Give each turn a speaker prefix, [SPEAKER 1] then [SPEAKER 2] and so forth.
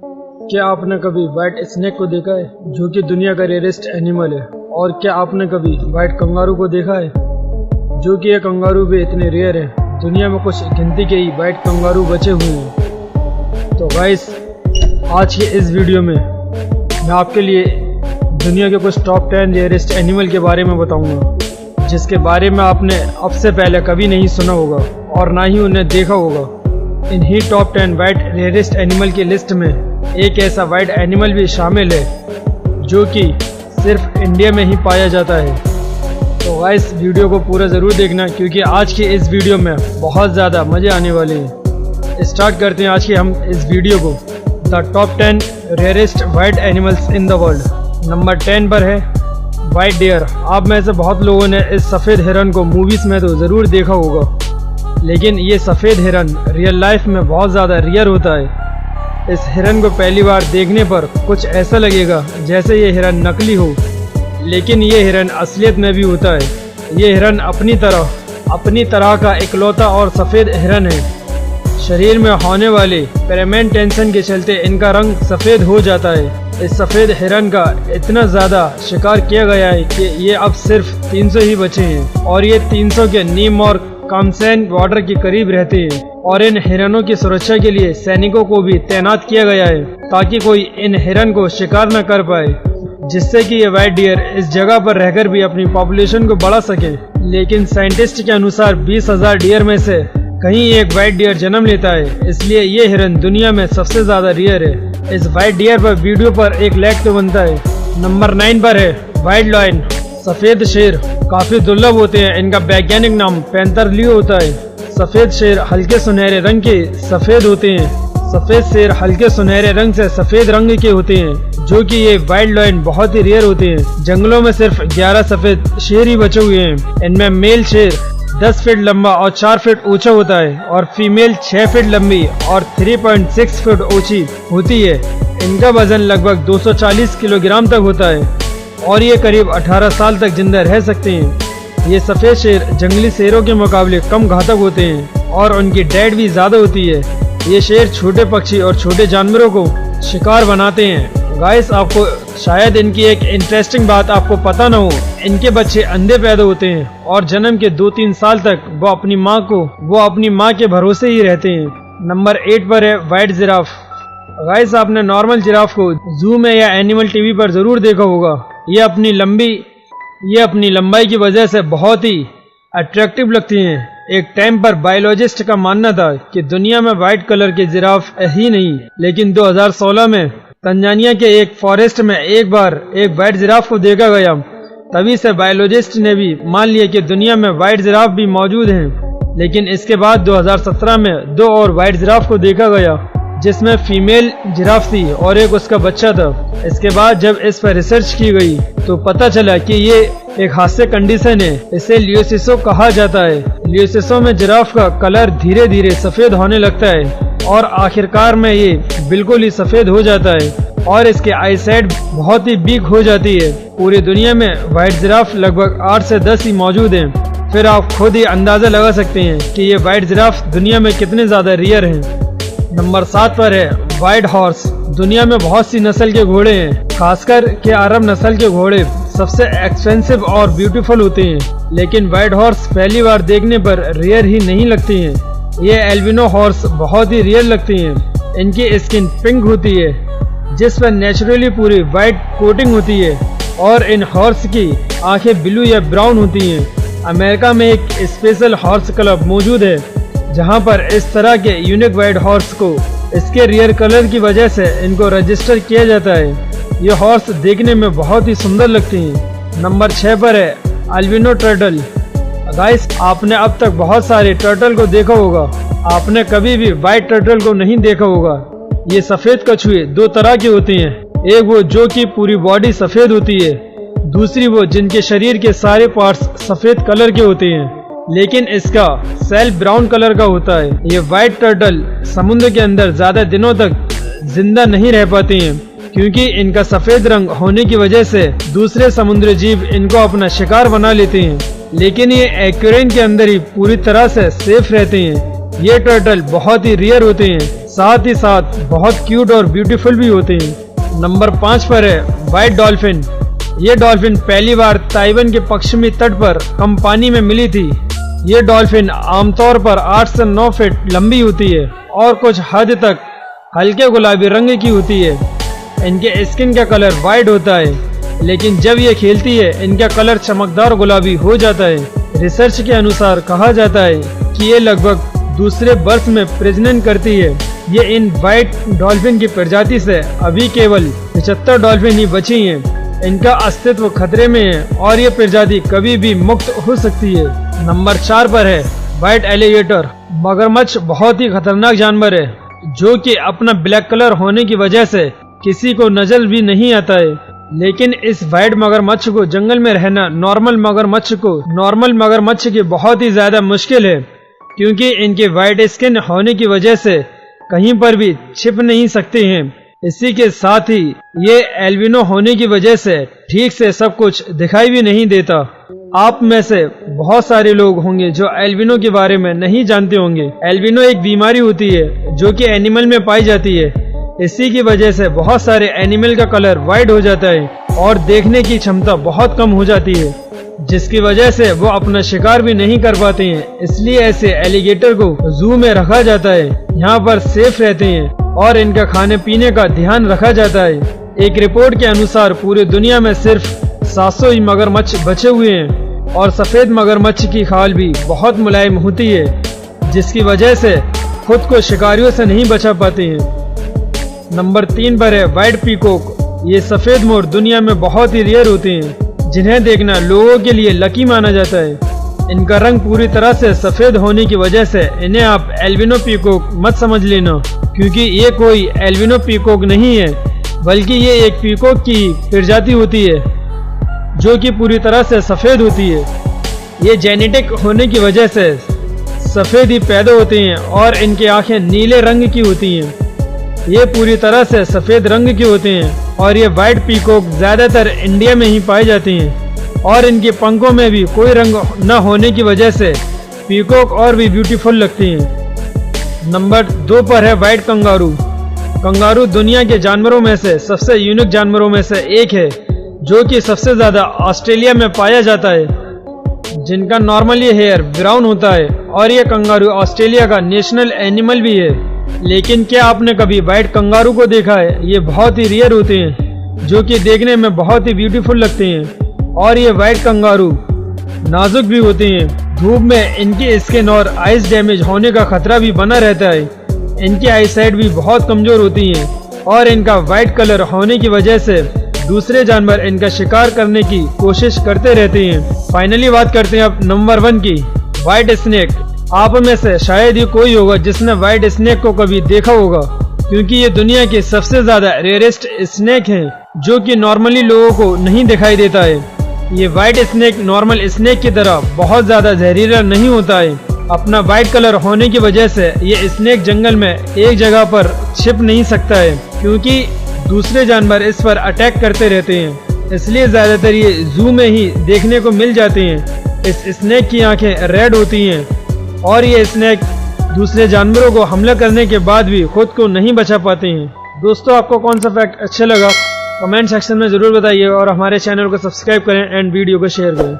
[SPEAKER 1] क्या आपने कभी व्हाइट स्नेक को देखा है, जो कि दुनिया का रेयरेस्ट एनिमल है? और क्या आपने कभी व्हाइट कंगारू को देखा है, जो कि ये कंगारू भी इतने रेयर हैं? दुनिया में कुछ गिनती के ही व्हाइट कंगारू बचे हुए हैं। तो गाइस, आज के इस वीडियो में मैं आपके लिए दुनिया के कुछ टॉप 10 रेयरेस्ट एनिमल के बारे में बताऊंगा, जिसके बारे में आपने अब से पहले कभी नहीं सुना होगा और ना ही उन्हें देखा होगा। इन्हीं टॉप 10 वाइट रेयरेस्ट एनिमल की लिस्ट में एक ऐसा वाइट एनिमल भी शामिल है जो कि सिर्फ इंडिया में ही पाया जाता है। तो गाइस, वीडियो को पूरा ज़रूर देखना, क्योंकि आज के इस वीडियो में बहुत ज़्यादा मज़े आने वाले हैं। स्टार्ट करते हैं आज के हम इस वीडियो को। The top 10 rarest white animals in the world. Number 10 पर है वाइट डियर। आप में से बहुत लोगों ने इस सफ़ेद हिरन को मूवीज़ में तो ज़रूर देखा होगा, लेकिन ये सफ़ेद हिरन रियल लाइफ में बहुत ज़्यादा रेयर होता है। इस हिरन को पहली बार देखने पर कुछ ऐसा लगेगा जैसे ये हिरन नकली हो, लेकिन ये हिरन असलियत में भी होता है। ये हिरन अपनी तरह का इकलौता और सफ़ेद हिरन है। शरीर में होने वाले पेरामेंट टेंशन के चलते इनका रंग सफ़ेद हो जाता है। इस सफ़ेद हिरन का इतना ज़्यादा शिकार किया गया है कि ये अब सिर्फ 300 ही बचे हैं, और ये 300 के नीम और कामसैन बॉर्डर के करीब रहते हैं। और इन हिरनों की सुरक्षा के लिए सैनिकों को भी तैनात किया गया है, ताकि कोई इन हिरन को शिकार न कर पाए, जिससे कि ये वाइट डियर इस जगह पर रहकर भी अपनी पॉपुलेशन को बढ़ा सके। लेकिन साइंटिस्ट के अनुसार 20,000 डियर में से कहीं एक वाइट डियर जन्म लेता है, इसलिए ये हिरन दुनिया में सबसे ज्यादा रेयर है। इस वाइट डियर पर वीडियो पर एक लाइक तो बनता है। नंबर 9 पर है वाइट लायन, सफेद शेर। काफी दुर्लभ होते हैं। इनका वैज्ञानिक नाम पैंथर लियो होता है। सफेद शेर हल्के सुनहरे रंग के सफेद होते हैं। सफेद शेर हल्के सुनहरे रंग से सफेद रंग के होते हैं, जो कि ये वाइट लायन बहुत ही रेयर होते हैं। जंगलों में सिर्फ 11 सफेद शेर ही बचे हुए हैं। इनमें मेल शेर 10 फीट लंबा और 4 फीट ऊंचा होता है, और फीमेल 6 फीट लंबी और 3.6 फीट ऊंची होती है। इनका वजन लगभग 240 किलोग्राम तक होता है, और ये करीब 18 साल तक जिंदा रह सकते हैं। ये सफ़ेद शेर जंगली शेरों के मुकाबले कम घातक होते हैं, और उनकी डेट भी ज़्यादा होती है। ये शेर छोटे पक्षी और छोटे जानवरों को शिकार बनाते हैं। गाइस, आपको शायद इनकी एक इंटरेस्टिंग बात आपको पता न हो। इनके बच्चे अंधे पैदा होते हैं, और जन्म के 2-3 साल तक वो अपनी माँ के भरोसे ही रहते हैं। नंबर 8 पर है वाइट जिराफ। गाइस, आपने नॉर्मल जिराफ को जू में या एनिमल टीवी पर जरूर देखा होगा। ये अपनी लंबाई की वजह से बहुत ही अट्रैक्टिव लगती हैं। एक टाइम पर बायोलॉजिस्ट का मानना था कि दुनिया में वाइट कलर के जिराफ ही नहीं, लेकिन 2016 में तंजानिया के एक फॉरेस्ट में एक बार एक वाइट जिराफ को देखा गया। तभी से बायोलॉजिस्ट ने भी मान लिया कि दुनिया में वाइट जिराफ भी मौजूद हैं। लेकिन इसके बाद 2017 में 2 और वाइट जिराफ को देखा गया, जिसमें फीमेल जिराफ थी और एक उसका बच्चा था। इसके बाद जब इस पर रिसर्च की गई तो पता चला कि ये एक हास्य कंडीशन है। इसे लियोसिसो कहा जाता है। लियोसिसो में जिराफ का कलर धीरे धीरे सफेद होने लगता है, और आखिरकार में ये बिल्कुल ही सफेद हो जाता है, और इसके आईसाइट बहुत ही वीक हो जाती है। पूरी दुनिया में वाइट जिराफ लगभग 8 से 10 ही मौजूद हैं। फिर आप खुद ही अंदाजा लगा सकते हैं कि ये वाइट जिराफ दुनिया में कितने ज्यादा रेयर हैं। नंबर 7 पर है वाइट हॉर्स। दुनिया में बहुत सी नस्ल के घोड़े हैं, खासकर के अरब नस्ल के घोड़े सबसे एक्सपेंसिव और ब्यूटीफुल होते हैं। लेकिन वाइट हॉर्स पहली बार देखने पर रेयर ही नहीं लगती हैं। ये एल्बिनो हॉर्स बहुत ही रियल लगती हैं। इनकी स्किन पिंक होती है, जिस पर नेचुरली पूरी वाइट कोटिंग होती है, और इन हॉर्स की आंखें ब्लू या ब्राउन होती हैं। अमेरिका में एक स्पेशल हॉर्स क्लब मौजूद है, जहां पर इस तरह के यूनिक वाइट हॉर्स को इसके रियर कलर की वजह से इनको रजिस्टर किया जाता है। ये हॉर्स देखने में बहुत ही सुंदर लगती हैं। नंबर 6 पर है अल्बिनो टर्टल। गाइस, आपने अब तक बहुत सारे टर्टल को देखा होगा, आपने कभी भी वाइट टर्टल को नहीं देखा होगा। ये सफेद कछुए 2 तरह के होते हैं। एक वो जो कि पूरी बॉडी सफेद होती है, दूसरी वो जिनके शरीर के सारे पार्ट्स सफेद कलर के होते हैं, लेकिन इसका सेल ब्राउन कलर का होता है। ये वाइट टर्टल समुद्र के अंदर ज्यादा दिनों तक जिंदा नहीं रह पाती हैं, क्योंकि इनका सफेद रंग होने की वजह से दूसरे समुद्री जीव इनको अपना शिकार बना लेते हैं। लेकिन ये एक्वेरियम के अंदर ही पूरी तरह से सेफ रहते हैं। ये टर्टल बहुत ही रेयर होते हैं। साथ ही साथ बहुत क्यूट और ब्यूटीफुल भी होते हैं। नंबर 5 पर है व्हाइट डॉल्फिन। ये डॉल्फिन पहली बार ताइवान के पश्चिमी तट पर कम पानी में मिली थी। ये डॉल्फिन आमतौर पर 8 से 9 फीट लंबी होती है और कुछ हद तक हल्के गुलाबी रंग की होती है। इनके स्किन का कलर वाइट होता है, लेकिन जब ये खेलती है इनका कलर चमकदार गुलाबी हो जाता है। रिसर्च के अनुसार कहा जाता है कि ये लगभग दूसरे बर्थ में प्रजनन करती है। ये इन व्हाइट डॉल्फिन की प्रजाति से अभी केवल 75 डॉल्फिन ही बची हैं। इनका अस्तित्व खतरे में है और ये प्रजाति कभी भी मुक्त हो सकती है। नंबर 4 पर है व्हाइट एलिगेटर। मगरमच्छ बहुत ही खतरनाक जानवर है, जो कि अपना ब्लैक कलर होने की वजह से किसी को नजर भी नहीं आता है। लेकिन इस व्हाइट मगरमच्छ को जंगल में रहना नॉर्मल मगरमच्छ की बहुत ही ज्यादा मुश्किल है, क्योंकि इनके व्हाइट स्किन होने की वजह से कहीं पर भी छिप नहीं सकते हैं। इसी के साथ ही ये एल्बिनो होने की वजह से ठीक से सब कुछ दिखाई भी नहीं देता। आप में से बहुत सारे लोग होंगे जो एल्बिनो के बारे में नहीं जानते होंगे। एल्बिनो एक बीमारी होती है जो कि एनिमल में पाई जाती है। इसी की वजह से बहुत सारे एनिमल का कलर वाइट हो जाता है और देखने की क्षमता बहुत कम हो जाती है, जिसकी वजह से वो अपना शिकार भी नहीं कर पाते हैं। इसलिए ऐसे एलिगेटर को जू में रखा जाता है। यहाँ पर सेफ रहते हैं और इनका खाने पीने का ध्यान रखा जाता है। एक रिपोर्ट के अनुसार पूरी दुनिया में सिर्फ 700 ही मगरमच्छ बचे हुए हैं और सफेद मगरमच्छ की खाल भी बहुत मुलायम होती है, जिसकी वजह से खुद को शिकारियों से नहीं बचा पाते हैं। नंबर 3 पर है व्हाइट पीकॉक। ये सफेद मोर दुनिया में बहुत ही रेयर होते हैं, जिन्हें देखना लोगों के लिए लकी माना जाता है। इनका रंग पूरी तरह से सफेद होने की वजह से इन्हें आप एल्बिनो पीकॉक मत समझ लेना, क्योंकि ये कोई एल्बिनो पीकॉक नहीं है, बल्कि ये एक पीकॉक की प्रजाति होती है जो कि पूरी तरह से सफेद होती है। ये जेनेटिक होने की वजह से सफेद ही पैदा होते हैं और इनकी आंखें नीले रंग की होती हैं। ये पूरी तरह से सफेद रंग के होते हैं और ये व्हाइट पीकॉक ज्यादातर इंडिया में ही पाए जाते हैं और इनके पंखों में भी कोई रंग न होने की वजह से पीकॉक और भी ब्यूटीफुल लगती हैं। नंबर 2 पर है व्हाइट कंगारू। कंगारू दुनिया के जानवरों में से सबसे यूनिक जानवरों में से एक है, जो कि सबसे ज्यादा ऑस्ट्रेलिया में पाया जाता है, जिनका नॉर्मली हेयर ब्राउन होता है और ये कंगारू ऑस्ट्रेलिया का नेशनल एनिमल भी है। लेकिन क्या आपने कभी व्हाइट कंगारू को देखा है? ये बहुत ही रेयर होते हैं, जो कि देखने में बहुत ही ब्यूटीफुल लगते हैं और ये व्हाइट कंगारू नाजुक भी होते हैं। धूप में इनकी स्किन और आइस डैमेज होने का खतरा भी बना रहता है। इनकी आईसाइट भी बहुत कमजोर होती है और इनका व्हाइट कलर होने की वजह से दूसरे जानवर इनका शिकार करने की कोशिश करते रहते हैं। फाइनली बात करते हैं अब नंबर 1 की, व्हाइट स्नेक। आप में से शायद ही कोई होगा जिसने व्हाइट स्नेक को कभी देखा होगा, क्योंकि ये दुनिया के सबसे ज्यादा रेयरेस्ट स्नेक है, जो कि नॉर्मली लोगों को नहीं दिखाई देता है। ये व्हाइट स्नेक नॉर्मल स्नेक की तरह बहुत ज्यादा जहरीला नहीं होता है। अपना व्हाइट कलर होने की वजह से ये स्नेक जंगल में एक जगह पर छिप नहीं सकता है, क्योंकि दूसरे जानवर इस पर अटैक करते रहते हैं। इसलिए ज्यादातर ये जू में ही देखने को मिल जाते हैं। इस स्नेक की आंखें रेड होती हैं और ये स्नेक दूसरे जानवरों को हमला करने के बाद भी खुद को नहीं बचा पाते हैं। दोस्तों, आपको कौन सा फैक्ट अच्छा लगा कमेंट सेक्शन में जरूर बताइए और हमारे चैनल को सब्सक्राइब करें एंड वीडियो को शेयर करें।